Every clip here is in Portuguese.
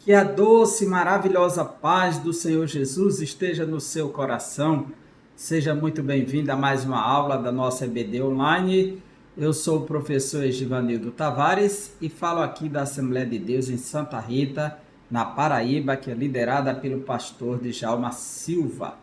Que a doce e maravilhosa paz do Senhor Jesus esteja no seu coração. Seja muito bem-vindo a mais uma aula da nossa EBD Online. Eu sou o professor Egivanildo Tavares e falo aqui da Assembleia de Deus em Santa Rita, na Paraíba, que é liderada pelo pastor Djalma Silva.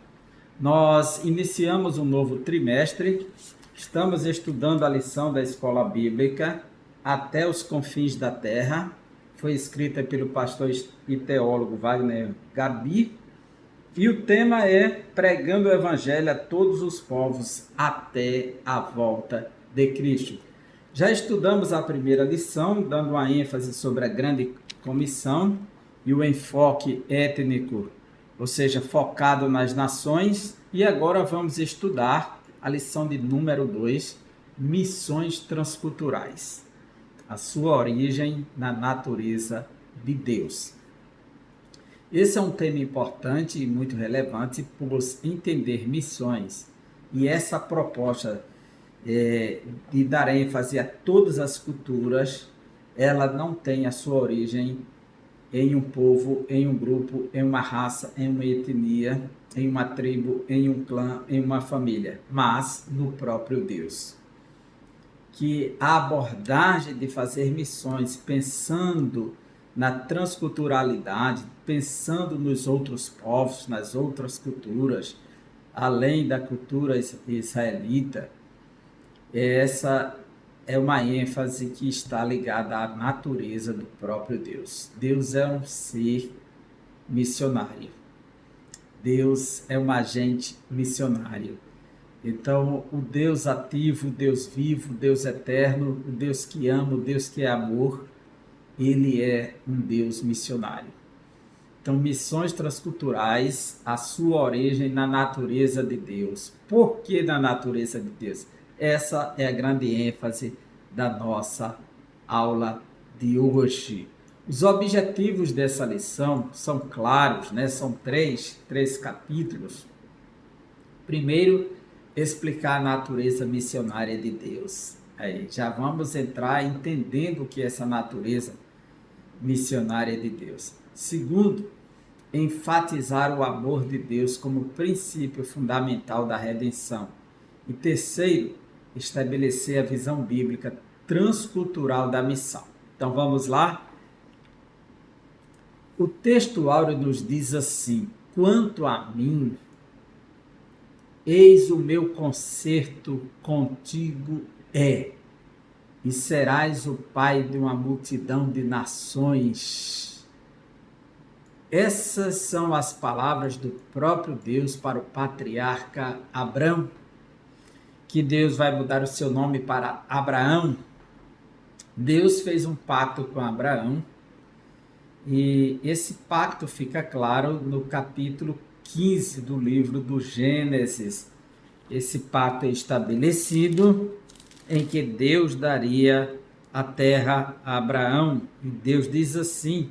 Nós iniciamos um novo trimestre, estamos estudando a lição da Escola Bíblica Até os Confins da Terra. Foi escrita pelo pastor e teólogo Wagner Gabi, e o tema é Pregando o Evangelho a todos os povos até a volta de Cristo. Já estudamos a primeira lição, dando uma ênfase sobre a grande comissão e o enfoque étnico, ou seja, focado nas nações, e agora vamos estudar a lição de número 2, Missões Transculturais. A sua origem na natureza de Deus. Esse é um tema importante e muito relevante por entender missões, e essa proposta de dar ênfase a todas as culturas, ela não tem a sua origem em um povo, em um grupo, em uma raça, em uma etnia, em uma tribo, em um clã, em uma família, mas no próprio Deus. Que a abordagem de fazer missões pensando na transculturalidade, pensando nos outros povos, nas outras culturas, além da cultura israelita, essa é uma ênfase que está ligada à natureza do próprio Deus. Deus é um ser missionário. Deus é um agente missionário. Então, o Deus ativo, o Deus vivo, o Deus eterno, o Deus que ama, o Deus que é amor, ele é um Deus missionário. Então, missões transculturais, a sua origem na natureza de Deus. Por que na natureza de Deus? Essa é a grande ênfase da nossa aula de hoje. Os objetivos dessa lição são claros, né? São três capítulos. Primeiro, explicar a natureza missionária de Deus. Aí já vamos entrar entendendo o que é essa natureza missionária de Deus. Segundo, enfatizar o amor de Deus como princípio fundamental da redenção. E terceiro, estabelecer a visão bíblica transcultural da missão. Então vamos lá? O texto áureo nos diz assim: quanto a mim, eis o meu concerto contigo e serás o pai de uma multidão de nações. Essas são as palavras do próprio Deus para o patriarca Abrão, que Deus vai mudar o seu nome para Abraão. Deus fez um pacto com Abraão, e esse pacto fica claro no capítulo 15 do livro do Gênesis. Esse pacto é estabelecido em que Deus daria a terra a Abraão. E Deus diz assim,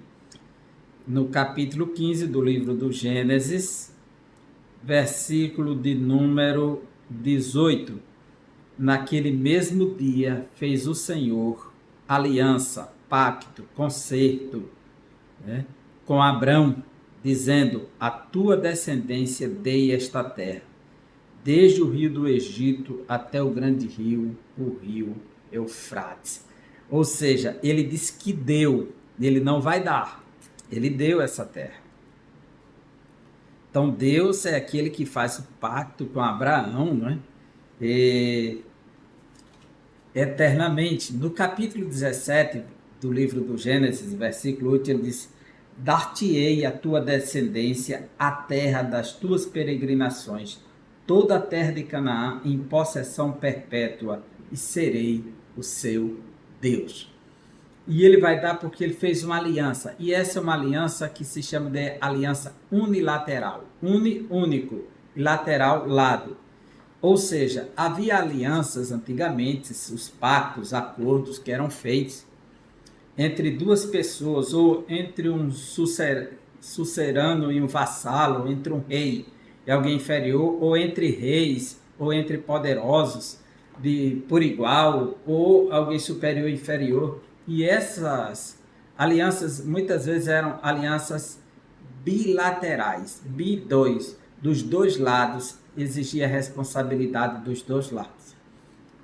no capítulo 15 do livro do Gênesis, versículo de número 18. Naquele mesmo dia fez o Senhor aliança, pacto, concerto, com Abrão, dizendo: a tua descendência dei esta terra, desde o rio do Egito até o grande rio, o rio Eufrates. Ou seja, ele diz que deu, ele não vai dar, ele deu essa terra. Então Deus é aquele que faz o pacto com Abraão, não é? Eternamente. No capítulo 17 do livro do Gênesis, versículo 8, ele diz: dar-te-ei a tua descendência a terra das tuas peregrinações, toda a terra de Canaã em possessão perpétua, e serei o seu Deus. E ele vai dar porque ele fez uma aliança, e essa é uma aliança que se chama de aliança unilateral, único, e lateral, lado. Ou seja, havia alianças antigamente, os pactos, acordos que eram feitos entre duas pessoas, ou entre um sucerano e um vassalo, entre um rei e alguém inferior, ou entre reis, ou entre poderosos por igual, ou alguém superior e inferior. E essas Alianças muitas vezes eram alianças bilaterais, bi-2, dos dois lados, exigia responsabilidade dos dois lados.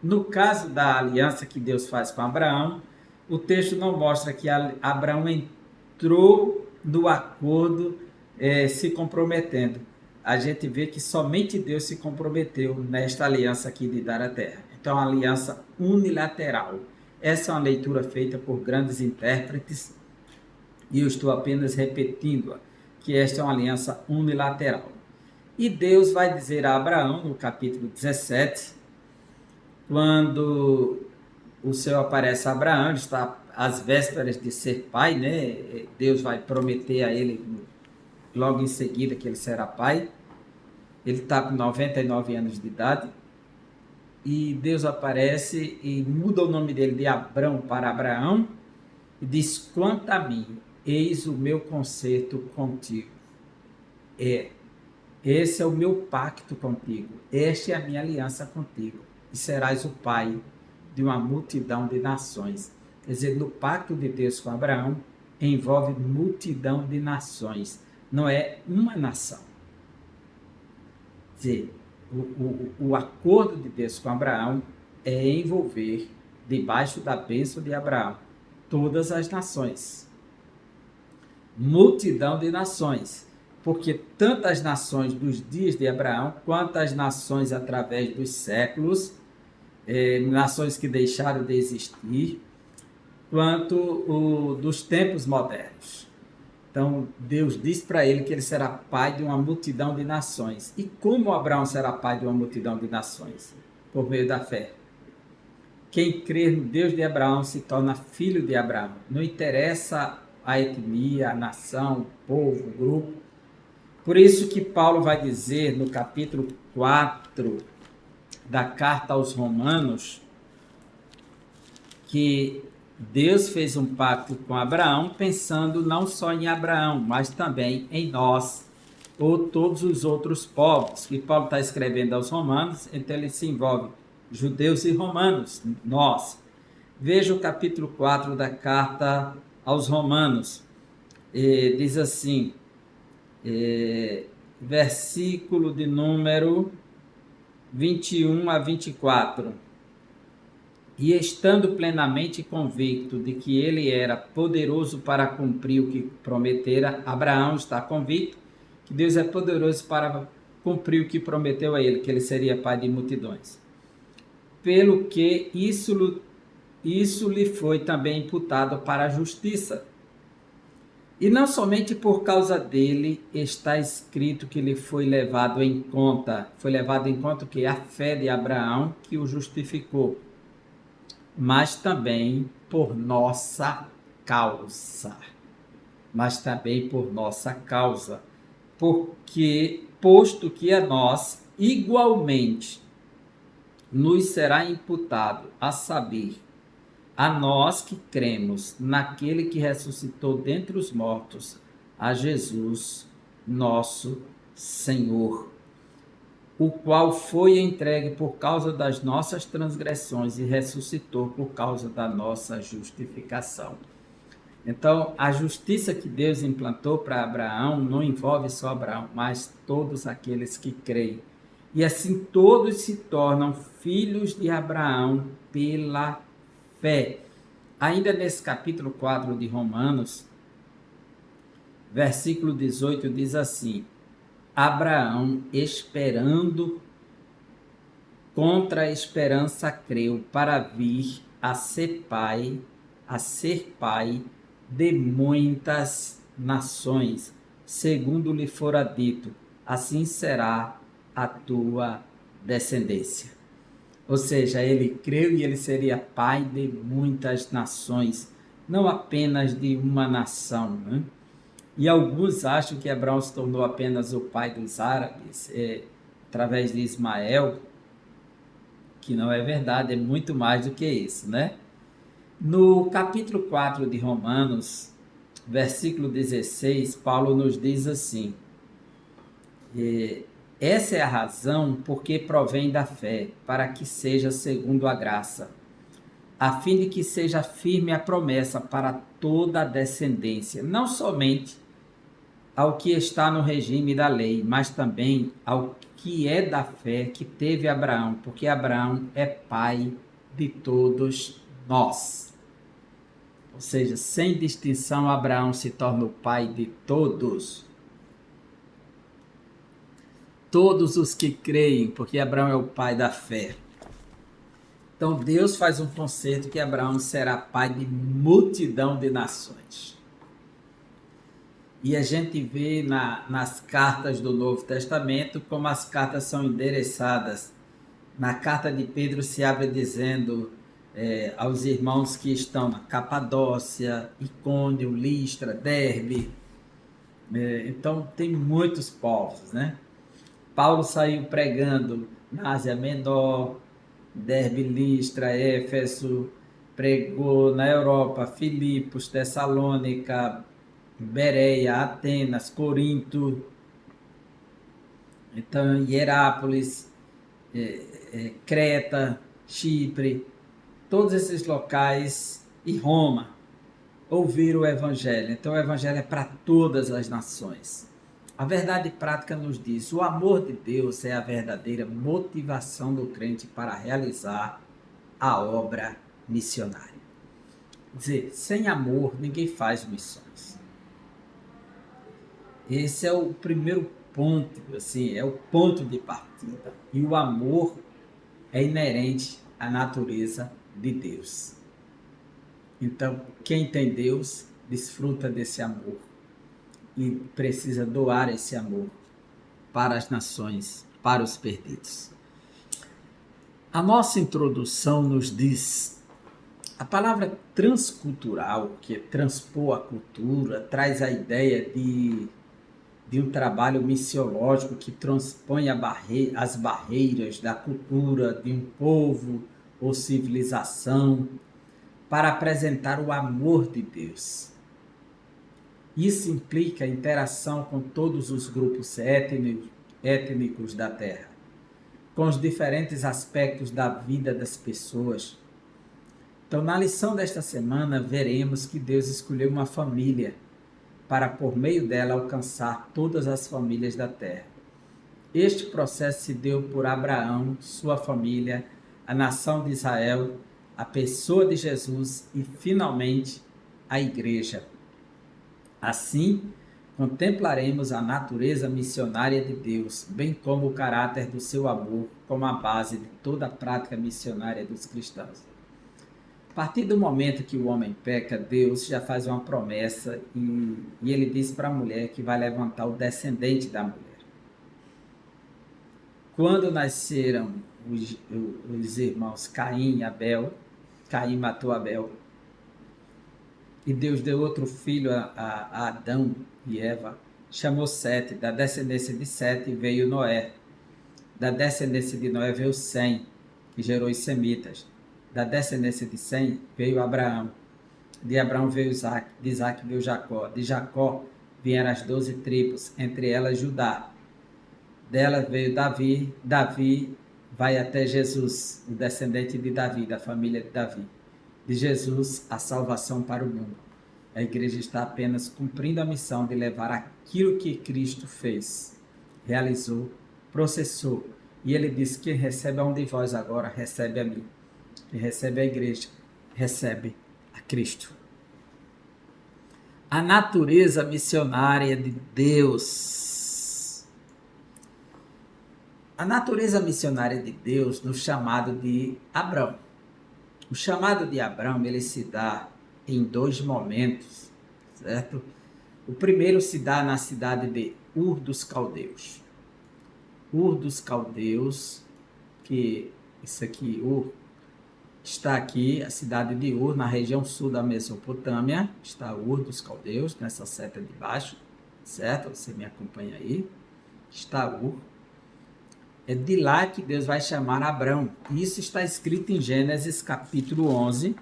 No caso da aliança que Deus faz com Abraão, o texto não mostra que Abraão entrou no acordo se comprometendo. A gente vê que somente Deus se comprometeu nesta aliança aqui de dar a terra. Então, a aliança unilateral. Essa é uma leitura feita por grandes intérpretes e eu estou apenas repetindo-a, que esta é uma aliança unilateral. E Deus vai dizer a Abraão, no capítulo 17, quando o Senhor aparece a Abraão, ele está às vésperas de ser pai, né? Deus vai prometer a ele logo em seguida que ele será pai. Ele está com 99 anos de idade. E Deus aparece e muda o nome dele de Abrão para Abraão e diz: quanto a mim, eis o meu concerto contigo. Esse é o meu pacto contigo. Esta é a minha aliança contigo. E serás o pai de uma multidão de nações. Quer dizer, no pacto de Deus com Abraão, envolve multidão de nações. Não é uma nação. Quer dizer, o acordo de Deus com Abraão é envolver, debaixo da bênção de Abraão, todas as nações. Multidão de nações. Porque tantas nações dos dias de Abraão, quanto as nações através dos séculos, nações que deixaram de existir, quanto dos tempos modernos. Então, Deus diz para ele que ele será pai de uma multidão de nações. E como Abraão será pai de uma multidão de nações? Por meio da fé. Quem crer no Deus de Abraão se torna filho de Abraão. Não interessa a etnia, a nação, o povo, o grupo. Por isso que Paulo vai dizer no capítulo 4 da carta aos Romanos que Deus fez um pacto com Abraão pensando não só em Abraão, mas também em nós, ou todos os outros povos. E Paulo está escrevendo aos Romanos, então ele se envolve judeus e romanos, nós. Veja o capítulo 4 da carta aos Romanos. Diz assim, versículo de número 21 a 24. E estando plenamente convicto de que ele era poderoso para cumprir o que prometera, Abraão está convicto que Deus é poderoso para cumprir o que prometeu a ele, que ele seria pai de multidões. Pelo que isso lhe foi também imputado para a justiça. E não somente por causa dele está escrito que lhe foi levado em conta o que? A fé de Abraão que o justificou, mas também por nossa causa. Porque, posto que a nós igualmente nos será imputado, a saber, a nós que cremos naquele que ressuscitou dentre os mortos, a Jesus, nosso Senhor, o qual foi entregue por causa das nossas transgressões e ressuscitou por causa da nossa justificação. Então, a justiça que Deus implantou para Abraão não envolve só Abraão, mas todos aqueles que creem. E assim todos se tornam filhos de Abraão pela fé. Ainda nesse capítulo 4 de Romanos, versículo 18 diz assim: Abraão, esperando contra a esperança creu, para vir a ser pai de muitas nações, segundo lhe fora dito, assim será a tua descendência. Ou seja, ele creu e ele seria pai de muitas nações, não apenas de uma nação, né? E alguns acham que Abraão se tornou apenas o pai dos árabes, através de Ismael, que não é verdade, é muito mais do que isso, né? No capítulo 4 de Romanos, versículo 16, Paulo nos diz assim: essa é a razão porque provém da fé, para que seja segundo a graça. a fim de que seja firme a promessa para toda a descendência, não somente ao que está no regime da lei, mas também ao que é da fé que teve Abraão, porque Abraão é pai de todos nós. Ou seja, sem distinção, Abraão se torna o pai de todos. Todos os que creem, porque Abraão é o pai da fé. Então Deus faz um concerto que Abraão será pai de multidão de nações. E a gente vê nas cartas do Novo Testamento como as cartas são endereçadas. Na carta de Pedro se abre dizendo aos irmãos que estão na Capadócia, Icônio, Listra, Derbe. Então tem muitos povos, né? Paulo saiu pregando na Ásia Menor, Derbe, Listra, Éfeso, pregou na Europa, Filipos, Tessalônica, Bereia, Atenas, Corinto, então Hierápolis, Creta, Chipre, todos esses locais e Roma ouviram o Evangelho. Então o Evangelho é para todas as nações. A verdade prática nos diz: o amor de Deus é a verdadeira motivação do crente para realizar a obra missionária. Quer dizer, sem amor ninguém faz missões. Esse é o primeiro ponto, assim, é o ponto de partida. E o amor é inerente à natureza de Deus. Então, quem tem Deus desfruta desse amor e precisa doar esse amor para as nações, para os perdidos. A nossa introdução nos diz: a palavra transcultural, que é transpor a cultura, traz a ideia de um trabalho missiológico que transpõe as barreiras da cultura de um povo ou civilização para apresentar o amor de Deus. Isso implica a interação com todos os grupos étnicos da Terra, com os diferentes aspectos da vida das pessoas. Então, na lição desta semana, veremos que Deus escolheu uma família para, por meio dela, alcançar todas as famílias da terra. Este processo se deu por Abraão, sua família, a nação de Israel, a pessoa de Jesus e, finalmente, a igreja. Assim, contemplaremos a natureza missionária de Deus, bem como o caráter do seu amor, como a base de toda a prática missionária dos cristãos. A partir do momento que o homem peca, Deus já faz uma promessa e ele diz para a mulher que vai levantar o descendente da mulher. Quando nasceram os irmãos Caim e Abel, Caim matou Abel, e Deus deu outro filho a Adão e Eva, chamou Sete. Da descendência de Sete veio Noé. Da descendência de Noé veio Sem, que gerou os semitas. Da descendência de Sem veio Abraão. De Abraão veio Isaac. De Isaac veio Jacó. De Jacó vieram as 12 tribos, entre elas Judá. Dela veio Davi. Davi vai até Jesus, o descendente de Davi, da família de Davi. De Jesus, a salvação para o mundo. A igreja está apenas cumprindo a missão de levar aquilo que Cristo fez, realizou, processou. E ele disse: quem recebe a um de vós agora, recebe a mim. Quem recebe a igreja, recebe a Cristo. A natureza missionária de Deus. A natureza missionária de Deus no chamado de Abrão. O chamado de Abrão, ele se dá em 2 momentos, certo? O primeiro se dá na cidade de Ur dos Caldeus. Ur dos Caldeus, que isso aqui, Ur, está aqui, a cidade de Ur, na região sul da Mesopotâmia, está Ur dos Caldeus, nessa seta de baixo, certo? Você me acompanha aí. Está Ur. É de lá que Deus vai chamar Abrão. Isso está escrito em Gênesis capítulo 11.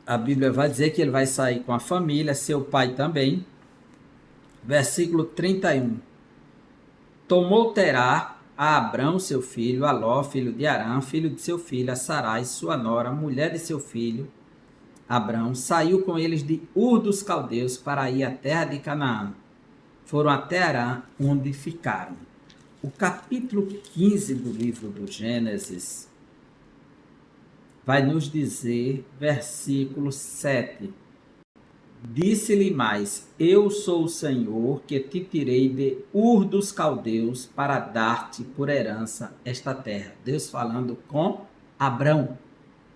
A Bíblia vai dizer que ele vai sair com a família, seu pai também. Versículo 31. Tomou Terá a Abrão, seu filho, a Ló, filho de Arã, filho de seu filho, a Sarai, sua nora, mulher de seu filho, Abrão, saiu com eles de Ur dos Caldeus para ir à terra de Canaã. Foram até Arã, onde ficaram. O capítulo 15 do livro do Gênesis vai nos dizer, versículo 7. Disse-lhe mais: Eu sou o Senhor que te tirei de Ur dos Caldeus para dar-te por herança esta terra. Deus falando com Abrão.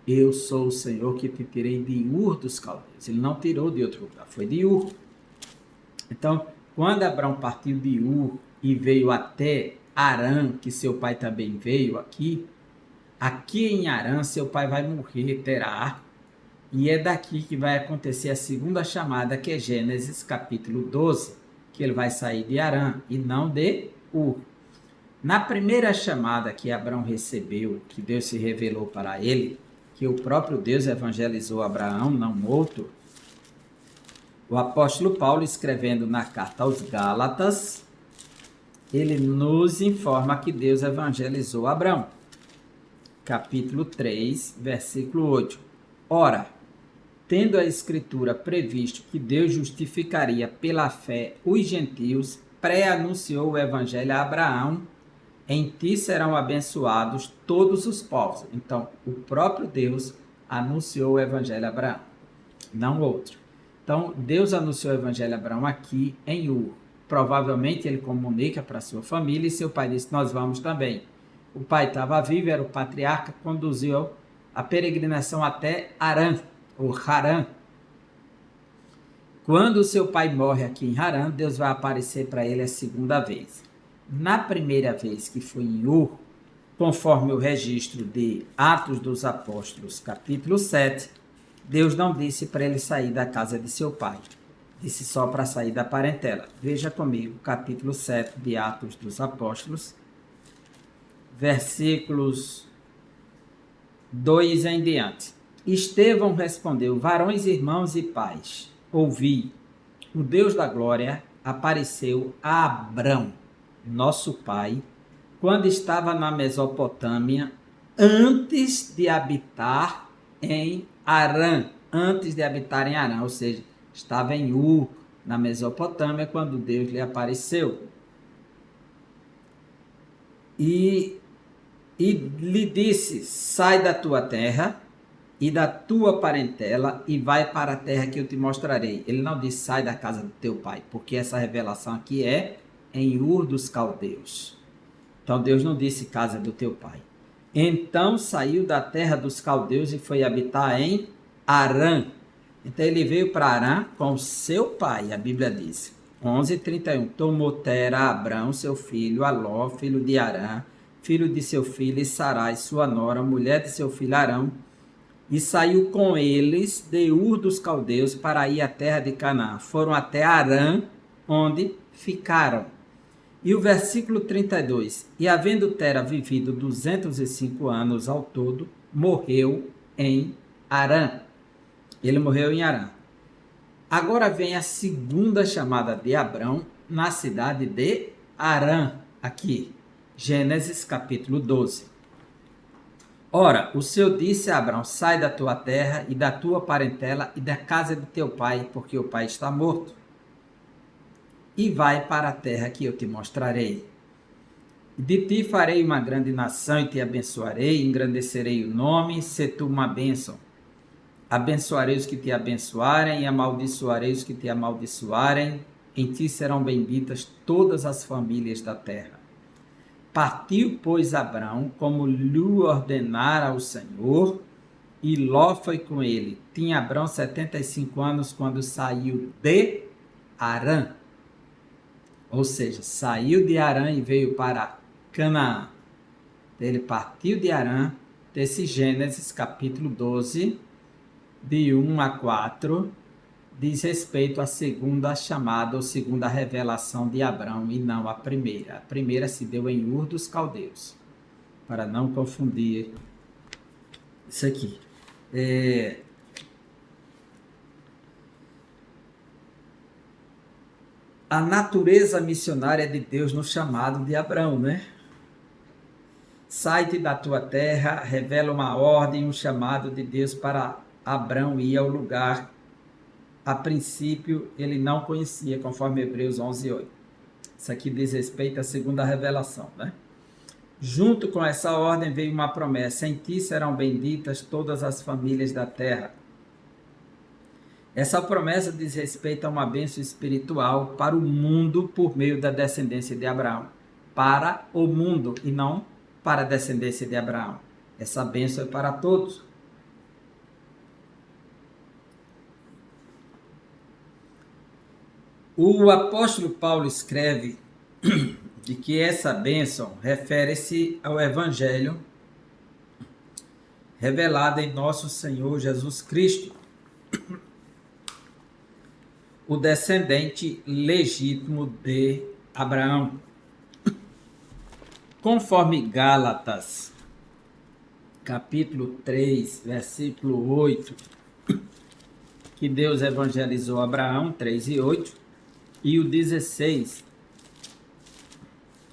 Eu sou o Senhor que te tirei de Ur dos Caldeus. Ele não tirou de outro lugar, foi de Ur. Então, quando Abrão partiu de Ur e veio até Arã, que seu pai também veio aqui em Arã seu pai vai morrer, Terá, e é daqui que vai acontecer a segunda chamada, que é Gênesis capítulo 12, que ele vai sair de Arã e não de Ur. Na primeira chamada que Abrão recebeu, que Deus se revelou para ele, que o próprio Deus evangelizou Abraão, não outro, o apóstolo Paulo, escrevendo na carta aos Gálatas, ele nos informa que Deus evangelizou Abrão. Capítulo 3, versículo 8. Ora, tendo a Escritura previsto que Deus justificaria pela fé os gentios, pré-anunciou o evangelho a Abraão: em ti serão abençoados todos os povos. Então, o próprio Deus anunciou o evangelho a Abraão, não outro. Então, Deus anunciou o evangelho a Abraão aqui em Ur. Provavelmente ele comunica para sua família e seu pai disse: nós vamos também. O pai estava vivo, era o patriarca, conduziu a peregrinação até Arã, ou Harã. Quando o seu pai morre aqui em Harã, Deus vai aparecer para ele a segunda vez. Na primeira vez, que foi em Ur, conforme o registro de Atos dos Apóstolos, capítulo 7, Deus não disse para ele sair da casa de seu pai, disse só para sair da parentela. Veja comigo, capítulo 7 de Atos dos Apóstolos, versículos 2 em diante. Estevão respondeu: varões, irmãos e pais, ouvi, o Deus da glória apareceu a Abrão, nosso pai, quando estava na Mesopotâmia, antes de habitar em Arã, ou seja, estava em Ur, na Mesopotâmia, quando Deus lhe apareceu. E lhe disse: sai da tua terra e da tua parentela e vai para a terra que eu te mostrarei. Ele não disse: sai da casa do teu pai, porque essa revelação aqui é em Ur dos Caldeus. Então Deus não disse casa do teu pai. Então saiu da terra dos caldeus e foi habitar em Arã. Então ele veio para Arã com seu pai, a Bíblia diz. 11:31. Tomou Tera Abrão, seu filho, a Ló, filho de Arã, filho de seu filho, e Sarai, sua nora, mulher de seu filho Arão, e saiu com eles de Ur dos Caldeus para ir à terra de Canaã. Foram até Arã, onde ficaram. E o versículo 32. E havendo Tera vivido 205 anos ao todo, morreu em Arã. Ele morreu em Arã. Agora vem a segunda chamada de Abrão na cidade de Arã, aqui. Gênesis capítulo 12. Ora, o Senhor disse a Abrão: sai da tua terra e da tua parentela e da casa de teu pai, porque o pai está morto. E vai para a terra que eu te mostrarei. De ti farei uma grande nação e te abençoarei, engrandecerei o nome, se tu uma bênção. Abençoarei os que te abençoarem e amaldiçoarei os que te amaldiçoarem. Em ti serão benditas todas as famílias da terra. Partiu, pois, Abrão, como lhe ordenara o Senhor, e Ló foi com ele. Tinha Abrão 75 anos quando saiu de Arã. Ou seja, saiu de Arã e veio para Canaã. Ele partiu de Arã, desse Gênesis capítulo 12, de 1 a 4, diz respeito à segunda chamada ou segunda revelação de Abrão e não a primeira. A primeira se deu em Ur dos Caldeus, para não confundir isso aqui. A natureza missionária de Deus no chamado de Abrão, né? sai-te da tua terra, revela uma ordem, um chamado de Deus para Abrão ir ao lugar. A princípio, ele não conhecia, conforme Hebreus 11:8. Isso aqui diz respeito à segunda revelação, né? Junto com essa ordem veio uma promessa: em ti serão benditas todas as famílias da terra. Essa promessa diz respeito a uma bênção espiritual para o mundo por meio da descendência de Abraão. Para o mundo e não para a descendência de Abraão. Essa bênção é para todos. O apóstolo Paulo escreve de que essa bênção refere-se ao Evangelho revelado em nosso Senhor Jesus Cristo, o descendente legítimo de Abraão. Conforme Gálatas, capítulo 3, versículo 8, que Deus evangelizou Abraão, 3:8, e o 16,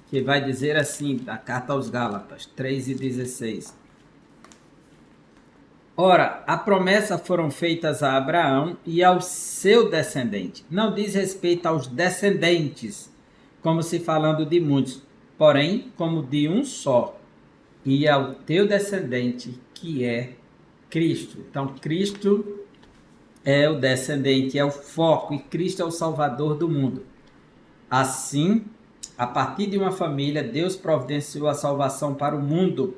que vai dizer assim, da carta aos Gálatas, 3:16. Ora, a promessa foram feitas a Abraão e ao seu descendente. Não diz respeito aos descendentes, como se falando de muitos, porém, como de um só, e ao teu descendente, que é Cristo. Então, Cristo é o descendente, é o foco, e Cristo é o Salvador do mundo. Assim, a partir de uma família, Deus providenciou a salvação para o mundo.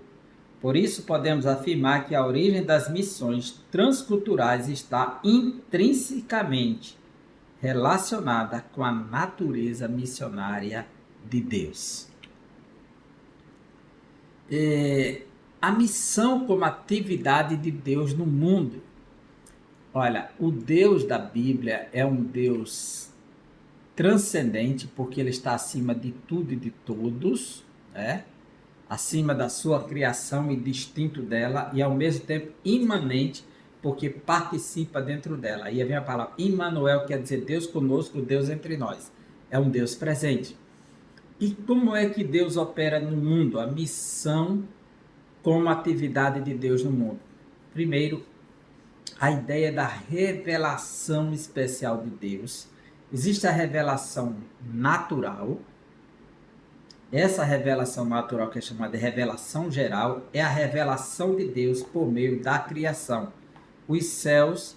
Por isso, podemos afirmar que a origem das missões transculturais está intrinsecamente relacionada com a natureza missionária de Deus. A missão como atividade de Deus no mundo. Olha, o Deus da Bíblia é um Deus transcendente, porque ele está acima de tudo e de todos, né? Acima da sua criação e distinto dela, e ao mesmo tempo imanente, porque participa dentro dela. Aí vem a palavra Immanuel, quer dizer Deus conosco, Deus entre nós. É um Deus presente. E como é que Deus opera no mundo? A missão como atividade de Deus no mundo. Primeiro, a ideia da revelação especial de Deus. Existe a revelação natural. Essa revelação natural, que é chamada de revelação geral, é a revelação de Deus por meio da criação. Os céus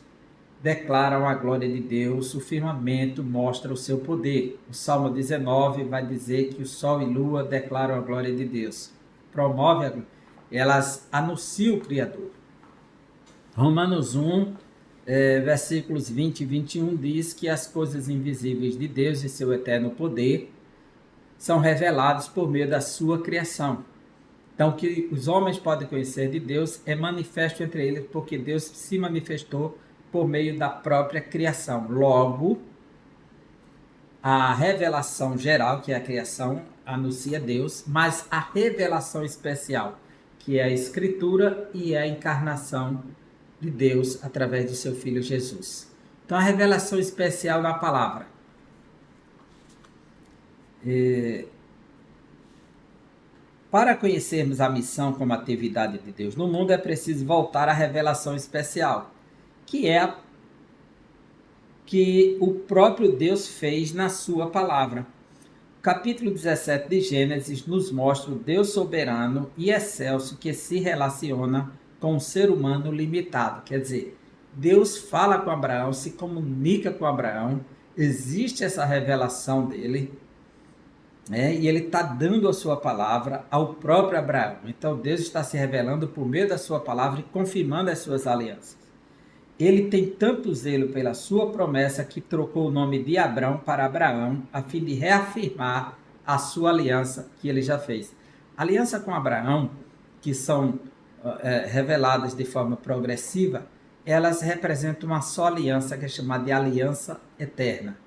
declaram a glória de Deus, o firmamento mostra o seu poder. O Salmo 19 vai dizer que o sol e lua declaram a glória de Deus. Elas anunciam o Criador. Romanos 1, versículos 20 e 21 diz que as coisas invisíveis de Deus e seu eterno poder são revelados por meio da sua criação. Então, o que os homens podem conhecer de Deus é manifesto entre eles, porque Deus se manifestou por meio da própria criação. Logo, a revelação geral, que é a criação, anuncia Deus, mas a revelação especial, que é a Escritura e a encarnação de Deus através do seu Filho Jesus. Então, a revelação especial na palavra. Para conhecermos a missão como atividade de Deus no mundo, é preciso voltar à revelação especial, que é a que o próprio Deus fez na sua palavra. O capítulo 17 de Gênesis nos mostra o Deus soberano e excelso que se relaciona com o ser humano limitado. Quer dizer, Deus fala com Abraão, se comunica com Abraão, existe essa revelação dele, e ele está dando a sua palavra ao próprio Abraão. Então Deus está se revelando por meio da sua palavra e confirmando as suas alianças. Ele tem tanto zelo pela sua promessa que trocou o nome de Abrão para Abraão, a fim de reafirmar a sua aliança que ele já fez. A aliança com Abraão, que são reveladas de forma progressiva, elas representam uma só aliança, que é chamada de aliança eterna.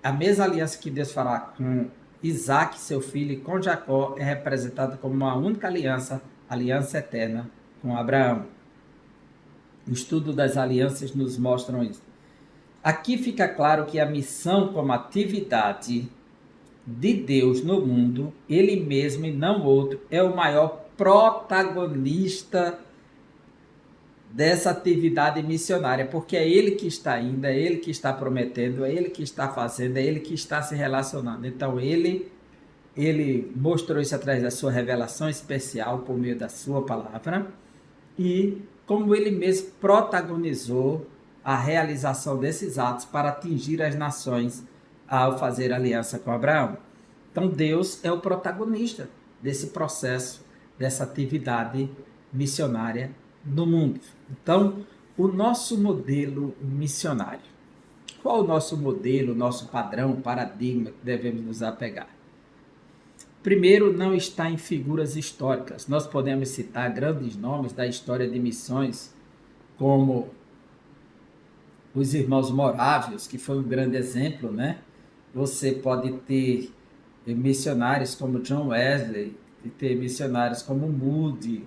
A mesma aliança que Deus fará com Isaac, seu filho, e com Jacó é representada como uma única aliança, aliança eterna com Abraão. O estudo das alianças nos mostra isso. Aqui fica claro que a missão como atividade de Deus no mundo, ele mesmo e não outro, é o maior protagonista dessa atividade missionária, porque é ele que está indo, é ele que está prometendo, é ele que está fazendo, é ele que está se relacionando. Então ele mostrou isso através da sua revelação especial por meio da sua palavra e como ele mesmo protagonizou a realização desses atos para atingir as nações ao fazer aliança com Abraão. Então Deus é o protagonista desse processo, dessa atividade missionária no mundo. Então, o nosso modelo missionário. Qual o nosso modelo, nosso padrão, paradigma que devemos nos apegar? Primeiro, não está em figuras históricas. Nós podemos citar grandes nomes da história de missões, como os irmãos morávios, que foi um grande exemplo, né? Você pode ter missionários como John Wesley, e ter missionários como Moody,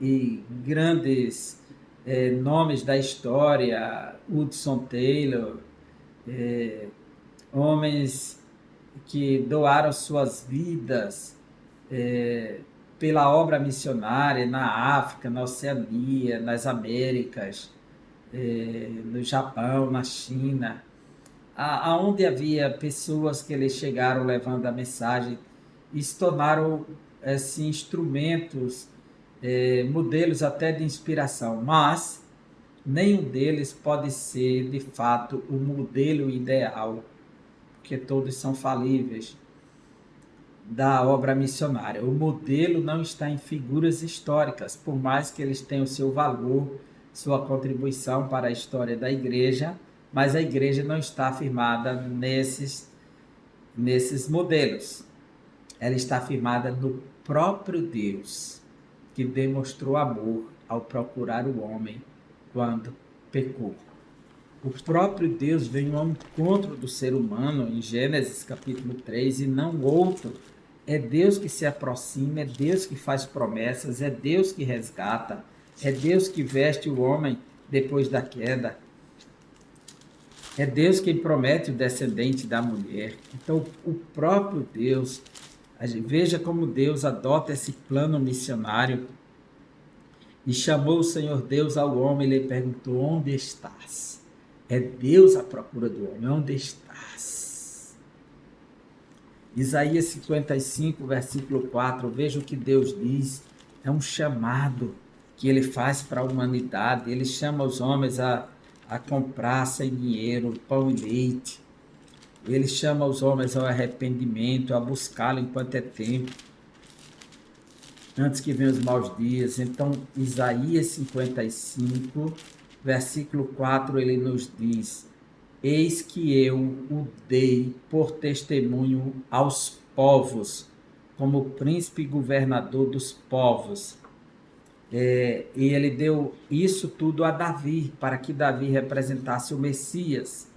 e grandes nomes da história, Hudson Taylor, homens que doaram suas vidas pela obra missionária na África, na Oceania, nas Américas, no Japão, na China, aonde havia pessoas que eles chegaram levando a mensagem e se tornaram assim, instrumentos, modelos até de inspiração, mas nenhum deles pode ser de fato o modelo ideal, porque todos são falíveis da obra missionária. O modelo não está em figuras históricas, por mais que eles tenham seu valor, sua contribuição para a história da igreja, mas a igreja não está firmada nesses modelos. Ela está firmada no próprio Deus, que demonstrou amor ao procurar o homem quando pecou. O próprio Deus vem ao encontro do ser humano em Gênesis capítulo 3 e não outro. É Deus que se aproxima, é Deus que faz promessas, é Deus que resgata, é Deus que veste o homem depois da queda. É Deus quem promete o descendente da mulher. Então, o próprio Deus, veja como Deus adota esse plano missionário. E chamou o Senhor Deus ao homem e lhe perguntou: onde estás? É Deus à procura do homem. Onde estás? Isaías 55, versículo 4. Veja o que Deus diz. É um chamado que ele faz para a humanidade. Ele chama os homens a comprar sem dinheiro pão e leite. Ele chama os homens ao arrependimento, a buscá-lo enquanto é tempo, antes que venham os maus dias. Então, Isaías 55, versículo 4, ele nos diz: eis que eu o dei por testemunho aos povos, como príncipe e governador dos povos. E ele deu isso tudo a Davi, para que Davi representasse o Messias,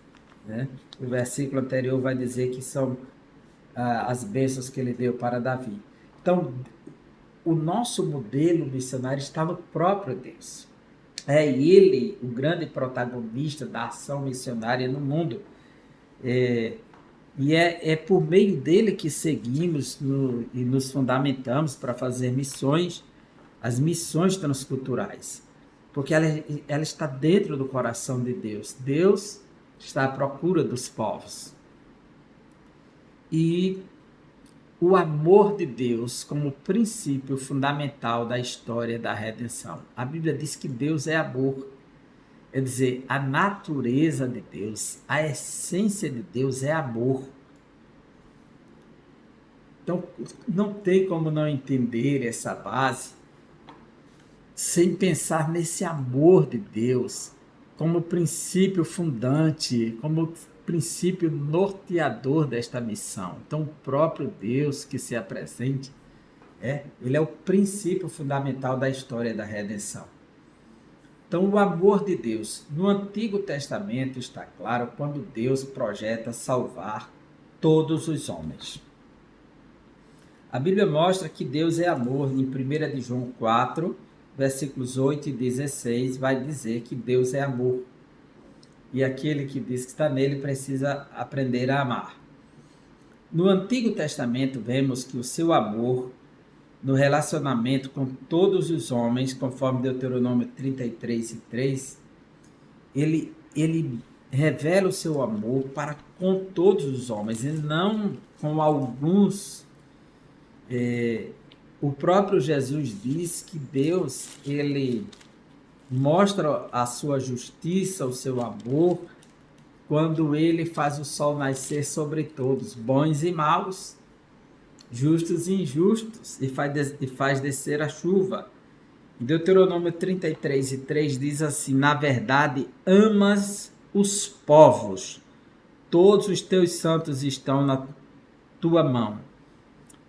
né? O versículo anterior vai dizer que são as bênçãos que ele deu para Davi. Então, o nosso modelo missionário está no próprio Deus. É ele o grande protagonista da ação missionária no mundo. E é por meio dele que seguimos e nos fundamentamos para fazer missões, as missões transculturais. Porque ela está dentro do coração de Deus. Deus está à procura dos povos. E o amor de Deus como princípio fundamental da história da redenção. A Bíblia diz que Deus é amor. Quer dizer, a natureza de Deus, a essência de Deus é amor. Então, não tem como não entender essa base sem pensar nesse amor de Deus como princípio fundante, como princípio norteador desta missão. Então, o próprio Deus que se apresente, ele é o princípio fundamental da história da redenção. Então, o amor de Deus. No Antigo Testamento está claro quando Deus projeta salvar todos os homens. A Bíblia mostra que Deus é amor. Em 1 de João 4, versículos 8 e 16, vai dizer que Deus é amor. E aquele que diz que está nele precisa aprender a amar. No Antigo Testamento, vemos que o seu amor no relacionamento com todos os homens, conforme Deuteronômio 33:3, ele revela o seu amor para com todos os homens e não com alguns. O próprio Jesus diz que Deus, ele mostra a sua justiça, o seu amor, quando ele faz o sol nascer sobre todos, bons e maus, justos e injustos, e faz descer a chuva. Deuteronômio 33:3 diz assim: na verdade, amas os povos, todos os teus santos estão na tua mão.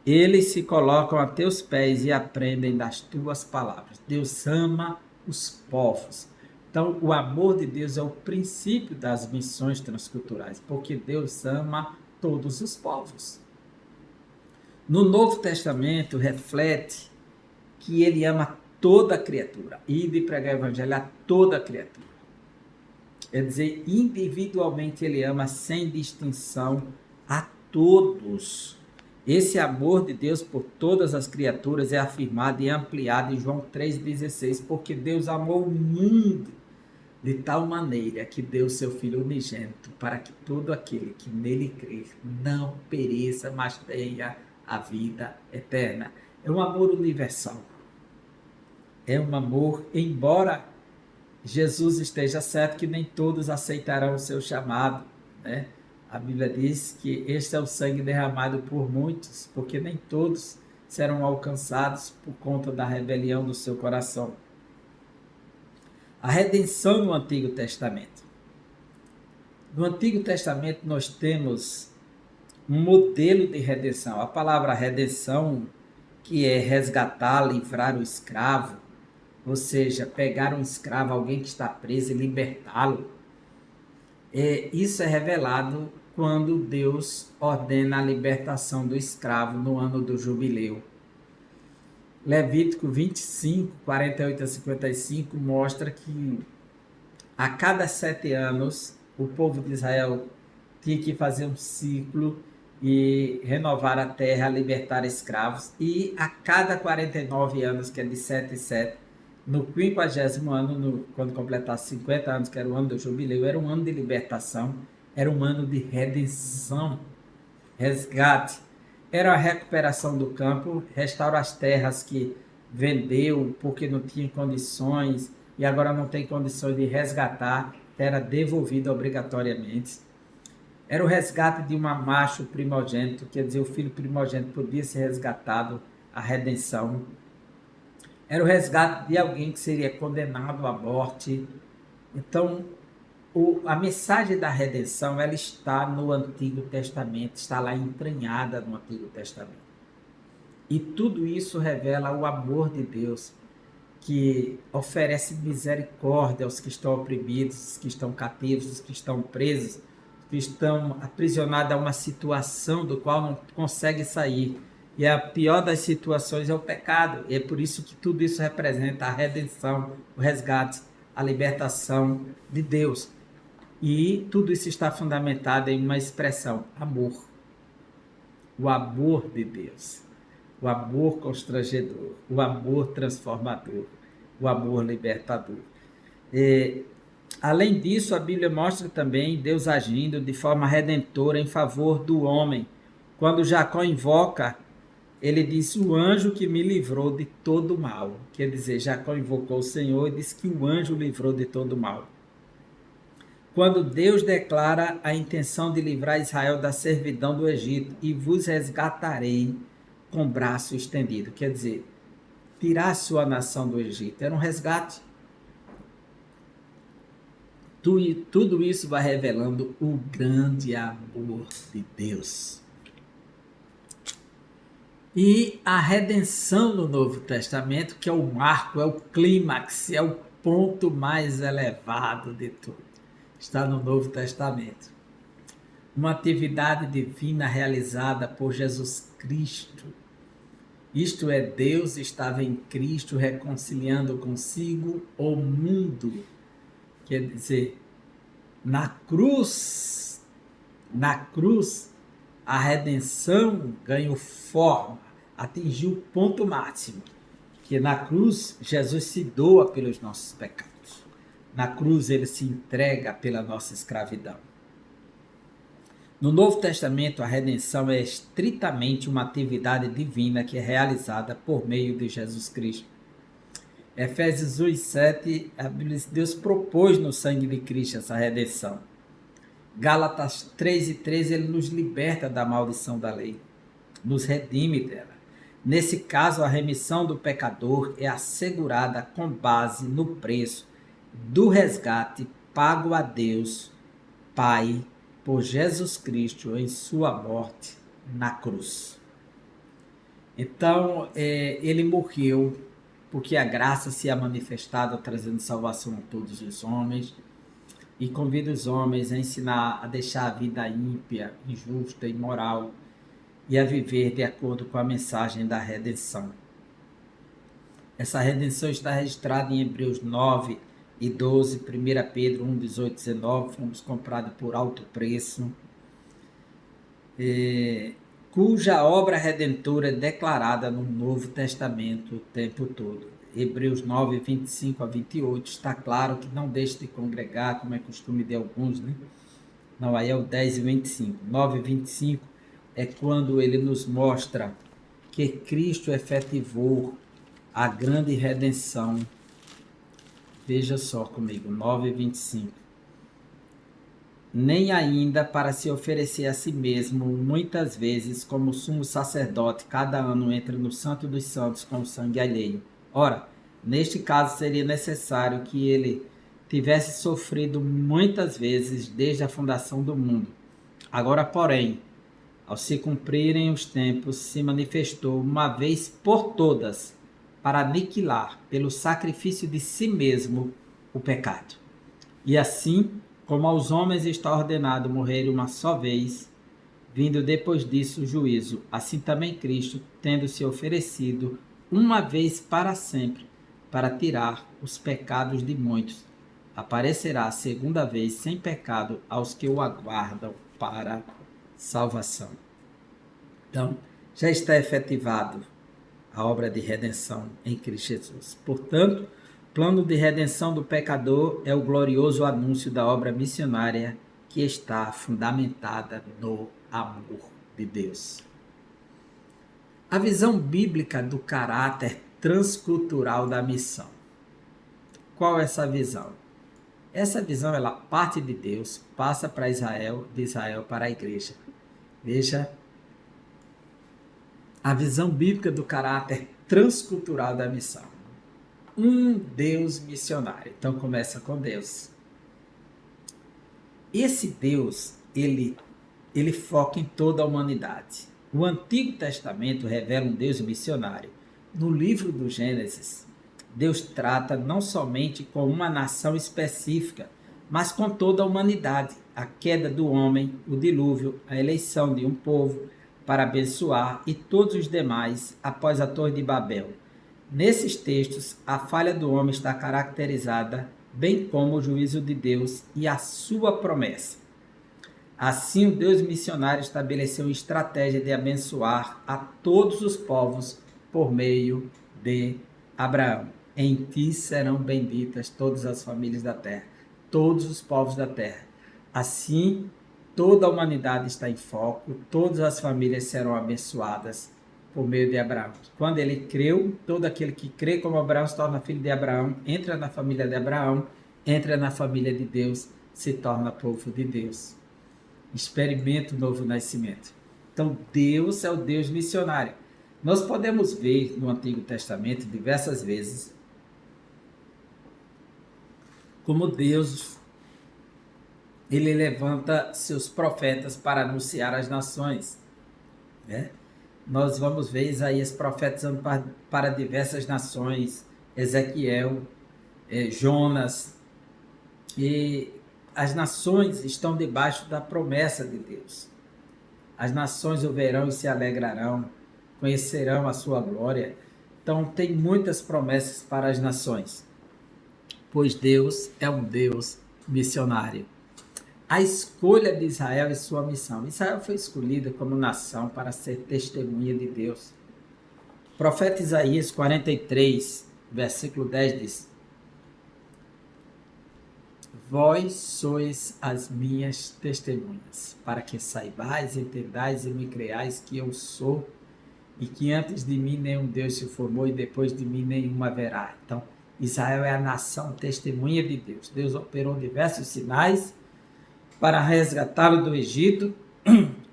Eles se colocam a teus pés e aprendem das tuas palavras. Deus ama os povos. Então, o amor de Deus é o princípio das missões transculturais, porque Deus ama todos os povos. No Novo Testamento, reflete que ele ama toda a criatura. Ide pregar o evangelho a toda a criatura. Quer dizer, individualmente ele ama sem distinção a todos. Esse amor de Deus por todas as criaturas é afirmado e ampliado em João 3,16, porque Deus amou o mundo de tal maneira que deu seu Filho unigênito, para que todo aquele que nele crer não pereça, mas tenha a vida eterna. É um amor universal. É um amor, embora Jesus esteja certo que nem todos aceitarão o seu chamado, né? A Bíblia diz que este é o sangue derramado por muitos, porque nem todos serão alcançados por conta da rebelião do seu coração. A redenção no Antigo Testamento. No Antigo Testamento nós temos um modelo de redenção. A palavra redenção, que é resgatar, livrar o escravo, ou seja, pegar um escravo, alguém que está preso e libertá-lo. Isso é revelado quando Deus ordena a libertação do escravo no ano do jubileu. Levítico 25, 48 a 55 mostra que a cada 7 anos o povo de Israel tinha que fazer um ciclo e renovar a terra, libertar escravos, e a cada 49 anos, que é de 7 em 7, no 50º ano, quando completasse 50 anos, que era o ano do jubileu, era um ano de libertação, era um ano de redenção, resgate, era a recuperação do campo, restaura as terras que vendeu porque não tinha condições e agora não tem condições de resgatar, era devolvida obrigatoriamente. Era o resgate de um macho primogênito, quer dizer, o filho primogênito podia ser resgatado, a redenção. Era o resgate de alguém que seria condenado à morte. Então, a mensagem da redenção, ela está no Antigo Testamento, está lá entranhada no Antigo Testamento. E tudo isso revela o amor de Deus, que oferece misericórdia aos que estão oprimidos, os que estão cativos, os que estão presos, que estão aprisionados a uma situação do qual não conseguem sair. E a pior das situações é o pecado. E é por isso que tudo isso representa a redenção, o resgate, a libertação de Deus. E tudo isso está fundamentado em uma expressão: amor. O amor de Deus. O amor constrangedor. O amor transformador. O amor libertador. Além disso, a Bíblia mostra também Deus agindo de forma redentora em favor do homem. Quando Jacó invoca, ele diz: o anjo que me livrou de todo mal. Quer dizer, Jacó invocou o Senhor e disse que o anjo livrou de todo mal. Quando Deus declara a intenção de livrar Israel da servidão do Egito, e vos resgatarei com braço estendido. Quer dizer, tirar a sua nação do Egito. Era um resgate. Tudo isso vai revelando o grande amor de Deus. E a redenção no Novo Testamento, que é o marco, é o clímax, é o ponto mais elevado de tudo, está no Novo Testamento. Uma atividade divina realizada por Jesus Cristo. Isto é, Deus estava em Cristo reconciliando consigo o mundo. Quer dizer, na cruz, a redenção ganhou forma, atingiu o ponto máximo, que na cruz Jesus se doa pelos nossos pecados. Na cruz ele se entrega pela nossa escravidão. No Novo Testamento, a redenção é estritamente uma atividade divina que é realizada por meio de Jesus Cristo. Efésios 1:7, a Bíblia diz: Deus propôs no sangue de Cristo essa redenção. Gálatas 3:13, ele nos liberta da maldição da lei, nos redime dela. Nesse caso, a remissão do pecador é assegurada com base no preço do resgate pago a Deus Pai por Jesus Cristo em sua morte na cruz. Então, ele morreu porque a graça se é manifestada trazendo salvação a todos os homens, e convida os homens a ensinar a deixar a vida ímpia, injusta e imoral e a viver de acordo com a mensagem da redenção. Essa redenção está registrada em Hebreus 9:12, 1 Pedro 1:18-19, fomos comprados por alto preço, cuja obra redentora é declarada no Novo Testamento o tempo todo. Hebreus 9:25-28, está claro que não deixe de congregar, como é costume de alguns, né? Não, aí é o 10:25. 9:25 é quando ele nos mostra que Cristo efetivou a grande redenção. Veja só comigo, 9:25. Nem ainda para se oferecer a si mesmo, muitas vezes, como sumo sacerdote, cada ano entra no Santo dos Santos com sangue alheio. Ora, neste caso seria necessário que ele tivesse sofrido muitas vezes desde a fundação do mundo. Agora, porém, ao se cumprirem os tempos, se manifestou uma vez por todas para aniquilar, pelo sacrifício de si mesmo, o pecado. E assim, como aos homens está ordenado morrer uma só vez, vindo depois disso o juízo, assim também Cristo, tendo se oferecido uma vez para sempre, para tirar os pecados de muitos, aparecerá a segunda vez sem pecado aos que o aguardam para salvação. Então, já está efetivado a obra de redenção em Cristo Jesus. Portanto, o plano de redenção do pecador é o glorioso anúncio da obra missionária que está fundamentada no amor de Deus. A visão bíblica do caráter transcultural da missão. Qual é essa visão? Essa visão, ela parte de Deus, passa para Israel, de Israel para a igreja. Veja a visão bíblica do caráter transcultural da missão. Um Deus missionário. Então começa com Deus. Esse Deus, ele foca em toda a humanidade. O Antigo Testamento revela um Deus missionário. No livro do Gênesis, Deus trata não somente com uma nação específica, mas com toda a humanidade. A queda do homem, o dilúvio, a eleição de um povo para abençoar e todos os demais após a Torre de Babel. Nesses textos, a falha do homem está caracterizada, bem como o juízo de Deus e a sua promessa. Assim, o Deus missionário estabeleceu uma estratégia de abençoar a todos os povos por meio de Abraão. Em ti serão benditas todas as famílias da terra, todos os povos da terra. Assim, toda a humanidade está em foco, todas as famílias serão abençoadas por meio de Abraão. Quando ele creu, todo aquele que crê como Abraão se torna filho de Abraão, entra na família de Abraão, entra na família de Deus, se torna povo de Deus. Experimenta o novo nascimento. Então, Deus é o Deus missionário. Nós podemos ver no Antigo Testamento diversas vezes como Deus ele levanta seus profetas para anunciar às nações, né? Nós vamos ver Isaías profetizando para diversas nações, Ezequiel, Jonas, e as nações estão debaixo da promessa de Deus. As nações o verão e se alegrarão, conhecerão a sua glória. Então tem muitas promessas para as nações, pois Deus é um Deus missionário. A escolha de Israel e sua missão. Israel foi escolhida como nação para ser testemunha de Deus. profeta Isaías 43, versículo 10 diz: Vós sois as minhas testemunhas, para que saibais, entendais e me creais que eu sou, e que antes de mim nenhum Deus se formou e depois de mim nenhum haverá. Então, Israel é a nação testemunha de Deus. Deus operou diversos sinais para resgatá-lo do Egito,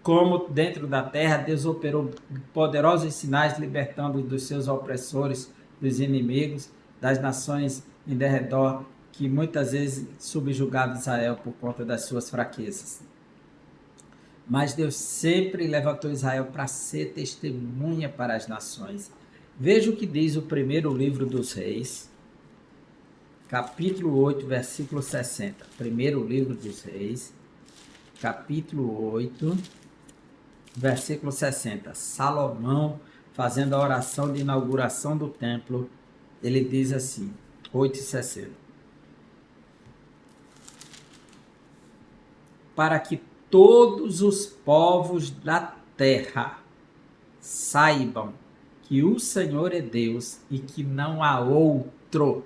como dentro da terra, Deus operou poderosos sinais libertando dos seus opressores, dos inimigos, das nações em derredor, que muitas vezes subjugavam Israel por conta das suas fraquezas. Mas Deus sempre levantou Israel para ser testemunha para as nações. Veja o que diz o primeiro livro dos Reis, capítulo 8, versículo 60. Primeiro livro dos Reis, capítulo 8, versículo 60. Salomão, fazendo a oração de inauguração do templo, ele diz assim, 8:60. Para que todos os povos da terra saibam que o Senhor é Deus e que não há outro.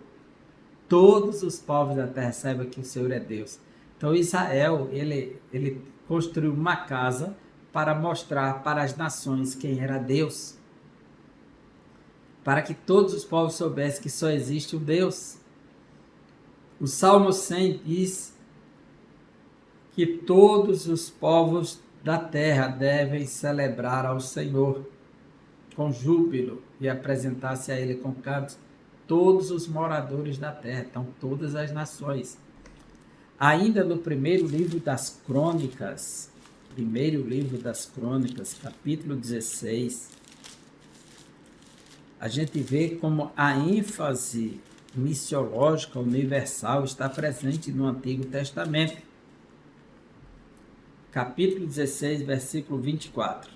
Todos os povos da terra saibam que o Senhor é Deus. Então Israel, ele construiu uma casa para mostrar para as nações quem era Deus. Para que todos os povos soubessem que só existe um Deus. O Salmo 100 diz que todos os povos da terra devem celebrar ao Senhor com júbilo e apresentar-se a Ele com cantos, todos os moradores da terra, então todas as nações. Ainda no primeiro livro das Crônicas, capítulo 16, a gente vê como a ênfase missiológica universal está presente no Antigo Testamento. Capítulo 16, versículo 24.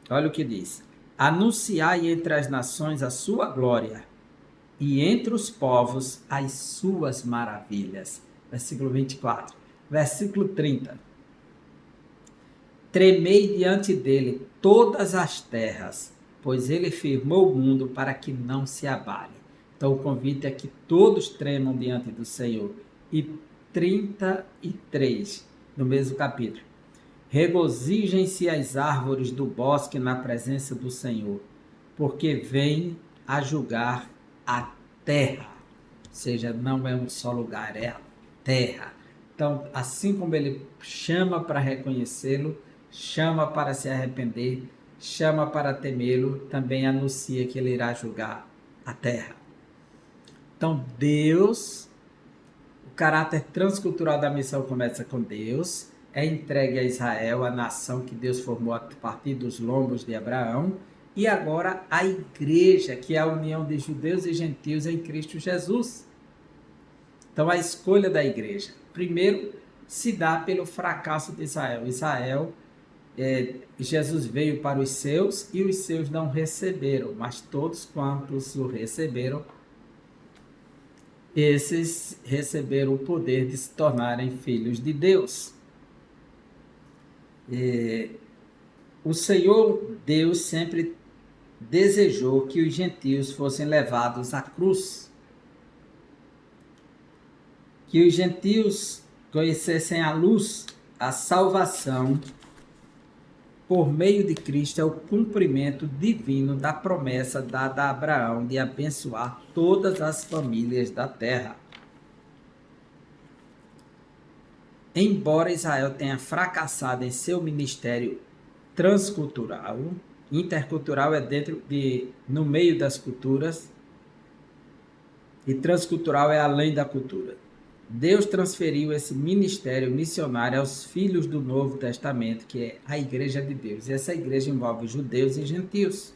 Olha o que diz. Anunciai entre as nações a sua glória, e entre os povos as suas maravilhas. Versículo 24. Versículo 30. Tremei diante dele todas as terras, pois ele firmou o mundo para que não se abale. Então o convite é que todos tremam diante do Senhor. E 33, no mesmo capítulo. Regozijem-se as árvores do bosque na presença do Senhor, porque vem a julgar a terra. Ou seja, não é um só lugar, é a terra. Então, assim como ele chama para reconhecê-lo, chama para se arrepender, chama para temê-lo, também anuncia que ele irá julgar a terra. Então, Deus, o caráter transcultural da missão começa com Deus, é entregue a Israel, a nação que Deus formou a partir dos lombos de Abraão, e agora a igreja, que é a união de judeus e gentios em Cristo Jesus. Então, a escolha da igreja, primeiro, se dá pelo fracasso de Israel. Jesus veio para os seus e os seus não receberam, mas todos quantos o receberam, esses receberam o poder de se tornarem filhos de Deus. O Senhor Deus sempre desejou que os gentios fossem levados à cruz, que os gentios conhecessem a luz, a salvação por meio de Cristo é o cumprimento divino da promessa dada a Abraão de abençoar todas as famílias da terra. Embora Israel tenha fracassado em seu ministério transcultural, intercultural é no meio das culturas, e transcultural é além da cultura. Deus transferiu esse ministério missionário aos filhos do Novo Testamento, que é a Igreja de Deus. E essa igreja envolve judeus e gentios.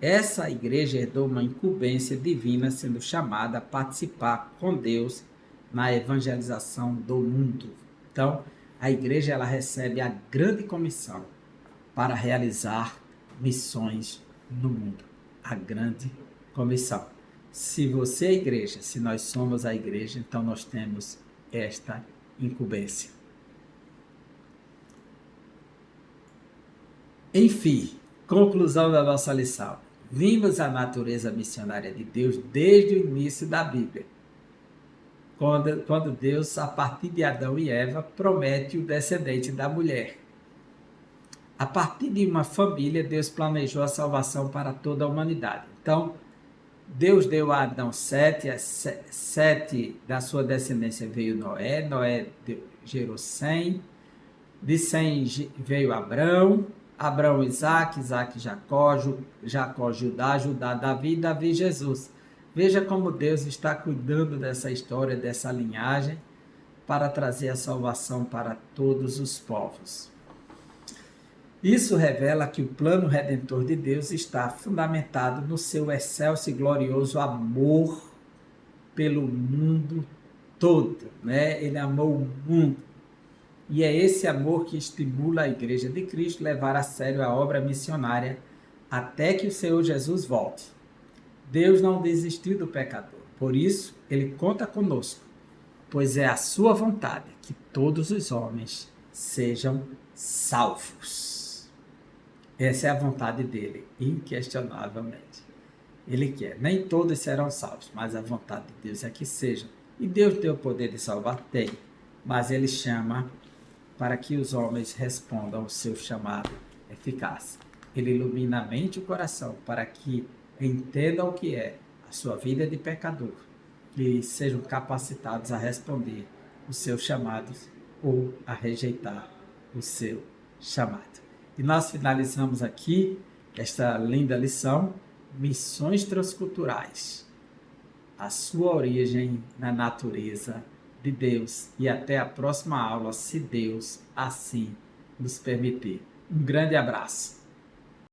Essa igreja herdou uma incumbência divina, sendo chamada a participar com Deus na evangelização do mundo. Então, a igreja ela recebe a grande comissão para realizar missões no mundo. A grande comissão. Se você é a igreja, se nós somos a igreja, então nós temos esta incumbência. Enfim, Conclusão da nossa lição. Vimos a natureza missionária de Deus desde o início da Bíblia. Quando Deus, a partir de Adão e Eva, promete o descendente da mulher. A partir de uma família, Deus planejou a salvação para toda a humanidade. Então, Deus deu a Adão sete da sua descendência veio Noé, Noé gerou 100, de 100 veio Abrão, Abrão Isaac, Isaac Jacó, Jacó Judá, Judá Davi, Davi Jesus. Veja como Deus está cuidando dessa história, dessa linhagem, para trazer a salvação para todos os povos. Isso revela que o plano redentor de Deus está fundamentado no seu excelso e glorioso amor pelo mundo todo, né? Ele amou o mundo. E é esse amor que estimula a Igreja de Cristo a levar a sério a obra missionária até que o Senhor Jesus volte. Deus não desistiu do pecador, por isso ele conta conosco, pois é a sua vontade que todos os homens sejam salvos. Essa é a vontade dele, inquestionavelmente. Ele quer. Nem todos serão salvos, mas a vontade de Deus é que sejam. E Deus tem o poder de salvar? Tem. Mas ele chama para que os homens respondam ao seu chamado eficaz. Ele ilumina a mente e o coração para que entendam o que é a sua vida de pecador e sejam capacitados a responder os seus chamados ou a rejeitar o seu chamado. E nós finalizamos aqui esta linda lição, Missões Transculturais, a sua origem na natureza de Deus. E até a próxima aula, se Deus assim nos permitir. Um grande abraço.